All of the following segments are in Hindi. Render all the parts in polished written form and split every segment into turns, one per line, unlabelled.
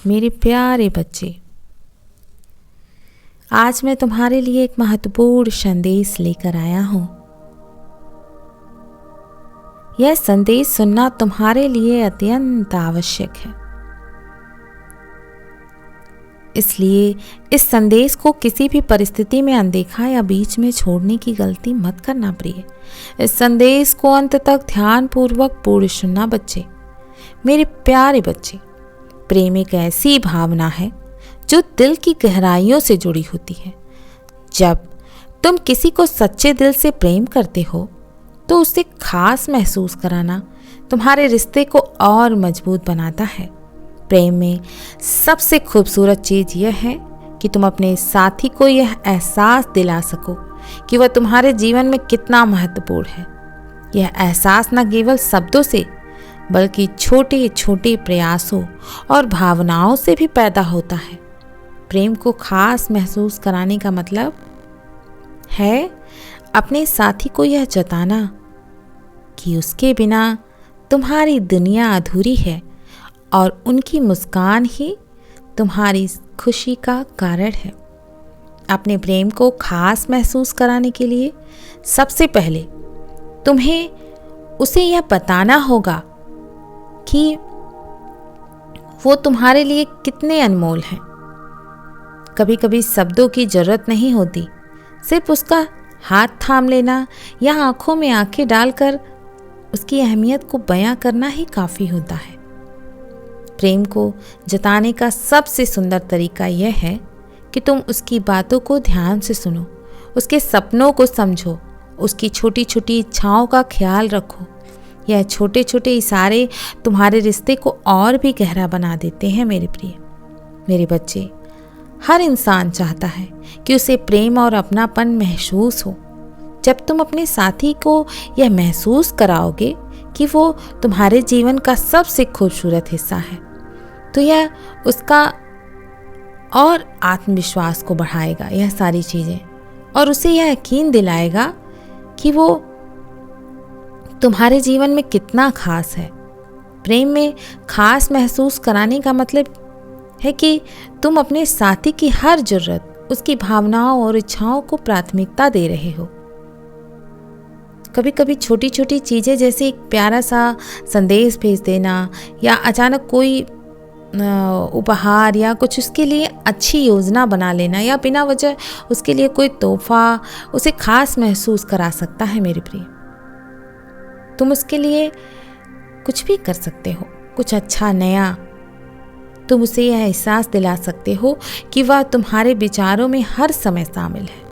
मेरे प्यारे बच्चे, आज मैं तुम्हारे लिए एक महत्वपूर्ण संदेश लेकर आया हूं। यह संदेश सुनना तुम्हारे लिए अत्यंत आवश्यक है, इसलिए इस संदेश को किसी भी परिस्थिति में अनदेखा या बीच में छोड़ने की गलती मत करना प्रिय। इस संदेश को अंत तक ध्यानपूर्वक पूर्ण सुनना बच्चे। मेरे प्यारे बच्चे, प्रेम एक ऐसी भावना है जो दिल की गहराइयों से जुड़ी होती है। जब तुम किसी को सच्चे दिल से प्रेम करते हो तो उसे खास महसूस कराना तुम्हारे रिश्ते को और मजबूत बनाता है। प्रेम में सबसे खूबसूरत चीज यह है कि तुम अपने साथी को यह एहसास दिला सको कि वह तुम्हारे जीवन में कितना महत्वपूर्ण है। यह एहसास न केवल शब्दों से बल्कि छोटे छोटे प्रयासों और भावनाओं से भी पैदा होता है। प्रेम को खास महसूस कराने का मतलब है अपने साथी को यह जताना कि उसके बिना तुम्हारी दुनिया अधूरी है और उनकी मुस्कान ही तुम्हारी खुशी का कारण है। अपने प्रेम को खास महसूस कराने के लिए सबसे पहले तुम्हें उसे यह बताना होगा कि वो तुम्हारे लिए कितने अनमोल हैं। कभी कभी शब्दों की जरूरत नहीं होती, सिर्फ उसका हाथ थाम लेना या आंखों में आंखें डालकर उसकी अहमियत को बयां करना ही काफ़ी होता है। प्रेम को जताने का सबसे सुंदर तरीका यह है कि तुम उसकी बातों को ध्यान से सुनो, उसके सपनों को समझो, उसकी छोटी छोटी इच्छाओं का ख्याल रखो। यह छोटे छोटे इशारे तुम्हारे रिश्ते को और भी गहरा बना देते हैं। मेरे प्रिय, मेरे बच्चे, हर इंसान चाहता है कि उसे प्रेम और अपनापन महसूस हो। जब तुम अपने साथी को यह महसूस कराओगे कि वो तुम्हारे जीवन का सबसे खूबसूरत हिस्सा है, तो यह उसका और आत्मविश्वास को बढ़ाएगा। यह सारी चीज़ें और उसे यह यकीन दिलाएगा कि वो तुम्हारे जीवन में कितना खास है। प्रेम में खास महसूस कराने का मतलब है कि तुम अपने साथी की हर जरूरत, उसकी भावनाओं और इच्छाओं को प्राथमिकता दे रहे हो। कभी कभी छोटी छोटी चीज़ें जैसे एक प्यारा सा संदेश भेज देना या अचानक कोई उपहार या कुछ उसके लिए अच्छी योजना बना लेना या बिना वजह उसके लिए कोई तोहफा उसे खास महसूस करा सकता है। मेरे प्रिय, तुम उसके लिए कुछ भी कर सकते हो, कुछ अच्छा नया। तुम उसे यह एहसास दिला सकते हो कि वह तुम्हारे विचारों में हर समय शामिल है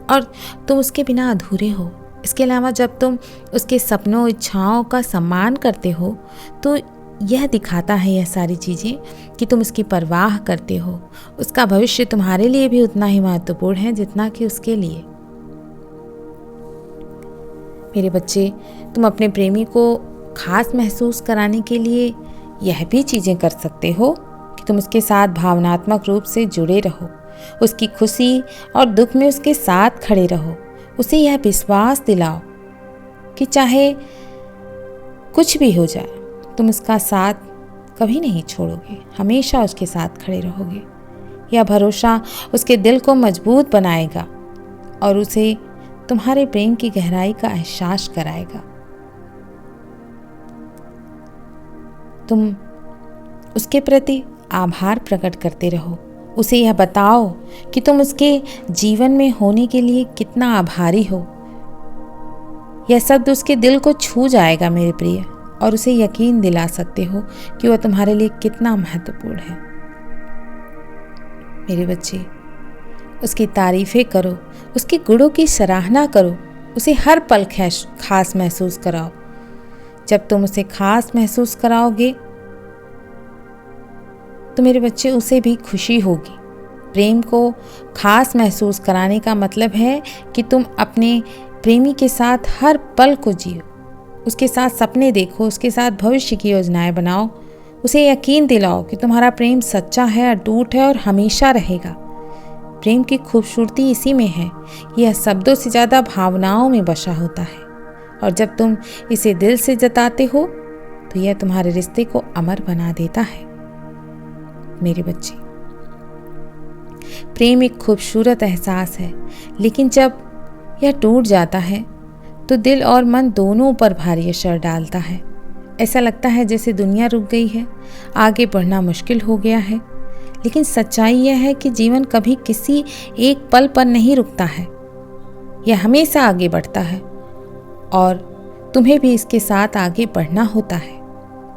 और तुम उसके बिना अधूरे हो। इसके अलावा जब तुम उसके सपनों, इच्छाओं का सम्मान करते हो तो यह दिखाता है यह सारी चीज़ें कि तुम उसकी परवाह करते हो। उसका भविष्य तुम्हारे लिए भी उतना ही महत्वपूर्ण है जितना कि उसके लिए। मेरे बच्चे, तुम अपने प्रेमी को खास महसूस कराने के लिए यह भी चीज़ें कर सकते हो कि तुम उसके साथ भावनात्मक रूप से जुड़े रहो, उसकी खुशी और दुख में उसके साथ खड़े रहो। उसे यह विश्वास दिलाओ कि चाहे कुछ भी हो जाए, तुम उसका साथ कभी नहीं छोड़ोगे, हमेशा उसके साथ खड़े रहोगे। यह भरोसा उसके दिल को मजबूत बनाएगा और उसे तुम्हारे प्रेम की गहराई का एहसास कराएगा। तुम उसके प्रति आभार प्रकट करते रहो। उसे यह बताओ कि तुम उसके जीवन में होने के लिए कितना आभारी हो। यह शब्द उसके दिल को छू जाएगा मेरे प्रिय, और उसे यकीन दिला सकते हो कि वह तुम्हारे लिए कितना महत्वपूर्ण है। मेरे बच्चे, उसकी तारीफें करो, उसके गुणों की सराहना करो, उसे हर पल खास महसूस कराओ। जब तुम उसे खास महसूस कराओगे तो मेरे बच्चे उसे भी खुशी होगी। प्रेम को खास महसूस कराने का मतलब है कि तुम अपने प्रेमी के साथ हर पल को जियो, उसके साथ सपने देखो, उसके साथ भविष्य की योजनाएं बनाओ। उसे यकीन दिलाओ कि तुम्हारा प्रेम सच्चा है, अटूट है और हमेशा रहेगा। प्रेम की खूबसूरती इसी में है, यह शब्दों से ज़्यादा भावनाओं में बसा होता है, और जब तुम इसे दिल से जताते हो तो यह तुम्हारे रिश्ते को अमर बना देता है। मेरे बच्चे। प्रेम एक खूबसूरत एहसास है, लेकिन जब यह टूट जाता है तो दिल और मन दोनों पर भारी असर डालता है। ऐसा लगता है जैसे दुनिया रुक गई है, आगे बढ़ना मुश्किल हो गया है। लेकिन सच्चाई यह है कि जीवन कभी किसी एक पल पर नहीं रुकता है, यह हमेशा आगे बढ़ता है और तुम्हें भी इसके साथ आगे बढ़ना होता है।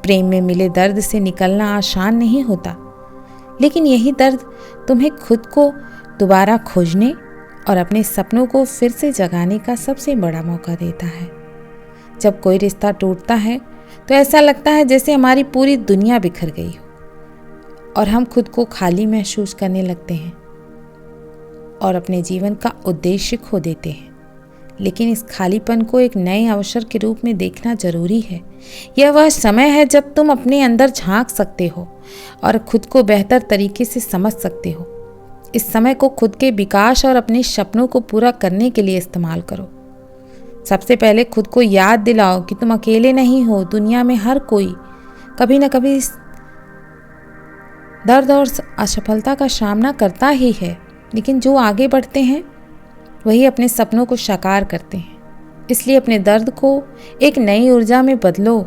प्रेम में मिले दर्द से निकलना आसान नहीं होता, लेकिन यही दर्द तुम्हें खुद को दोबारा खोजने और अपने सपनों को फिर से जगाने का सबसे बड़ा मौका देता है। जब कोई रिश्ता टूटता है तो ऐसा लगता है जैसे हमारी पूरी दुनिया बिखर गई हो और हम खुद को खाली महसूस करने लगते हैं और अपने जीवन का उद्देश्य खो देते हैं। लेकिन इस खालीपन को एक नए अवसर के रूप में देखना जरूरी है। यह वह समय है जब तुम अपने अंदर झांक सकते हो और खुद को बेहतर तरीके से समझ सकते हो। इस समय को खुद के विकास और अपने सपनों को पूरा करने के लिए इस्तेमाल करो। सबसे पहले खुद को याद दिलाओ कि तुम अकेले नहीं हो। दुनिया में हर कोई कभी न कभी दर्द और असफलता का सामना करता ही है, लेकिन जो आगे बढ़ते हैं वही अपने सपनों को साकार करते हैं। इसलिए अपने दर्द को एक नई ऊर्जा में बदलो।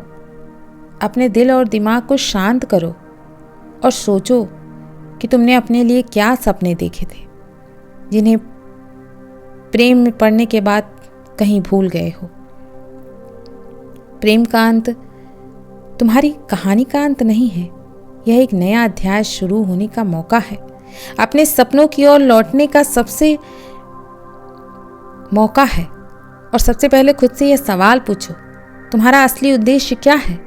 अपने दिल और दिमाग को शांत करो और सोचो कि तुमने अपने लिए क्या सपने देखे थे, जिन्हें प्रेम में पड़ने के बाद कहीं भूल गए हो। प्रेम का अंत तुम्हारी कहानी का अंत नहीं है, यह एक नया अध्याय शुरू होने का मौका है। अपने सपनों की ओर लौटने का सबसे मौका है। और सबसे पहले खुद से यह सवाल पूछो, तुम्हारा असली उद्देश्य क्या है?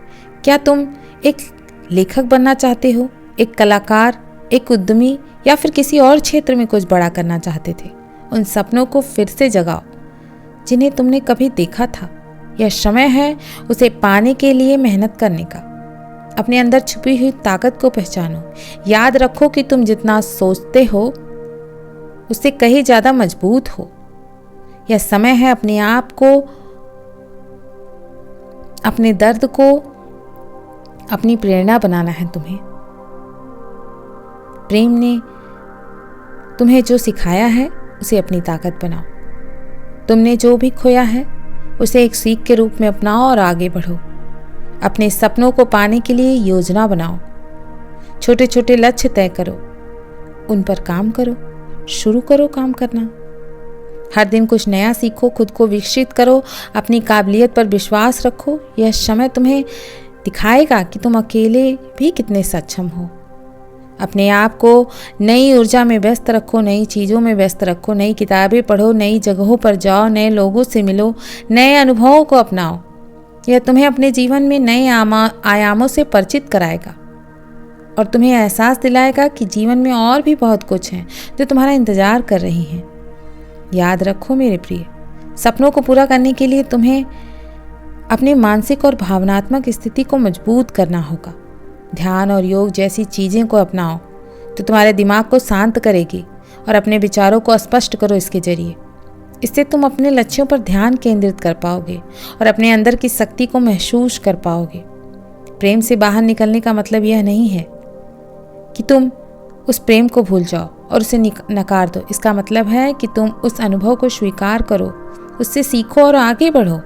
क्या तुम एक लेखक बनना चाहते हो, एक कलाकार, एक उद्यमी, या फिर किसी और क्षेत्र में कुछ बड़ा करना चाहते थे? उन सपनों को फिर से जगाओ जिन्हें तुमने कभी देखा था। यह समय है उसे पाने के लिए मेहनत करने का। अपने अंदर छुपी हुई ताकत को पहचानो। याद रखो कि तुम जितना सोचते हो उससे कहीं ज्यादा मजबूत हो। यह समय है अपने आप को, अपने दर्द को अपनी प्रेरणा बनाना है तुम्हें। प्रेम ने तुम्हें जो सिखाया है उसे अपनी ताकत बनाओ। तुमने जो भी खोया है उसे एक सीख के रूप में अपनाओ और आगे बढ़ो। अपने सपनों को पाने के लिए योजना बनाओ। छोटे छोटे लक्ष्य तय करो, उन पर काम करो, शुरू करो काम करना। हर दिन कुछ नया सीखो, खुद को विकसित करो, अपनी काबिलियत पर विश्वास रखो। यह समय तुम्हें दिखाएगा कि तुम अकेले भी कितने सक्षम हो। अपने आप को नई ऊर्जा में व्यस्त रखो, नई चीज़ों में व्यस्त रखो, नई किताबें पढ़ो, नई जगहों पर जाओ, नए लोगों से मिलो, नए अनुभवों को अपनाओ। यह तुम्हें अपने जीवन में नए आयामों से परिचित कराएगा और तुम्हें एहसास दिलाएगा कि जीवन में और भी बहुत कुछ है जो तुम्हारा इंतजार कर रही हैं। याद रखो मेरे प्रिय, सपनों को पूरा करने के लिए तुम्हें अपनी मानसिक और भावनात्मक स्थिति को मजबूत करना होगा। ध्यान और योग जैसी चीज़ें को अपनाओ तो तुम्हारे दिमाग को शांत करेगी और अपने विचारों को स्पष्ट करो इसके जरिए। इससे तुम अपने लक्ष्यों पर ध्यान केंद्रित कर पाओगे और अपने अंदर की शक्ति को महसूस कर पाओगे। प्रेम से बाहर निकलने का मतलब यह नहीं है कि तुम उस प्रेम को भूल जाओ और उसे नकार दो। इसका मतलब है कि तुम उस अनुभव को स्वीकार करो, उससे सीखो और आगे बढ़ो।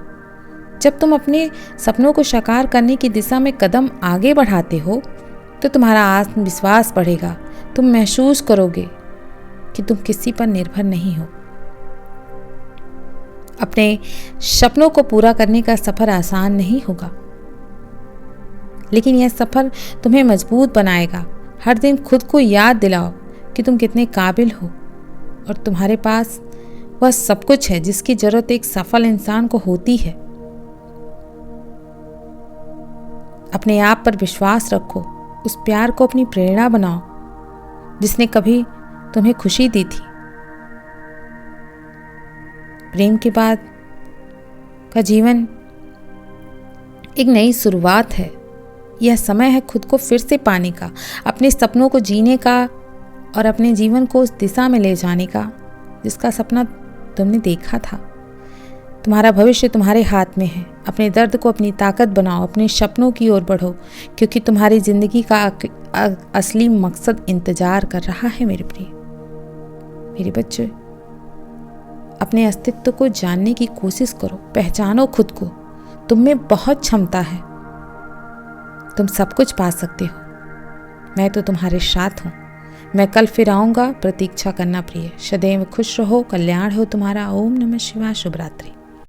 जब तुम अपने सपनों को साकार करने की दिशा में कदम आगे बढ़ाते हो तो तुम्हारा आत्मविश्वास बढ़ेगा। तुम महसूस करोगे कि तुम किसी पर निर्भर नहीं हो। अपने सपनों को पूरा करने का सफर आसान नहीं होगा, लेकिन यह सफर तुम्हें मजबूत बनाएगा। हर दिन खुद को याद दिलाओ कि तुम कितने काबिल हो और तुम्हारे पास वह सब कुछ है जिसकी जरूरत एक सफल इंसान को होती है। अपने आप पर विश्वास रखो, उस प्यार को अपनी प्रेरणा बनाओ जिसने कभी तुम्हें खुशी दी थी। प्रेम के बाद का जीवन एक नई शुरुआत है। यह समय है खुद को फिर से पाने का, अपने सपनों को जीने का और अपने जीवन को उस दिशा में ले जाने का जिसका सपना तुमने देखा था। तुम्हारा भविष्य तुम्हारे हाथ में है। अपने दर्द को अपनी ताकत बनाओ, अपने सपनों की ओर बढ़ो, क्योंकि तुम्हारी जिंदगी का असली मकसद इंतजार कर रहा है मेरे प्रिय। मेरे बच्चे, अपने अस्तित्व को जानने की कोशिश करो, पहचानो खुद को। तुम में बहुत क्षमता है, तुम सब कुछ पा सकते हो। मैं तो तुम्हारे साथ हूँ। मैं कल फिर आऊँगा, प्रतीक्षा करना प्रिय। सदैव खुश रहो, कल्याण हो तुम्हारा। ओम नमः शिवाय। शुभ रात्रि।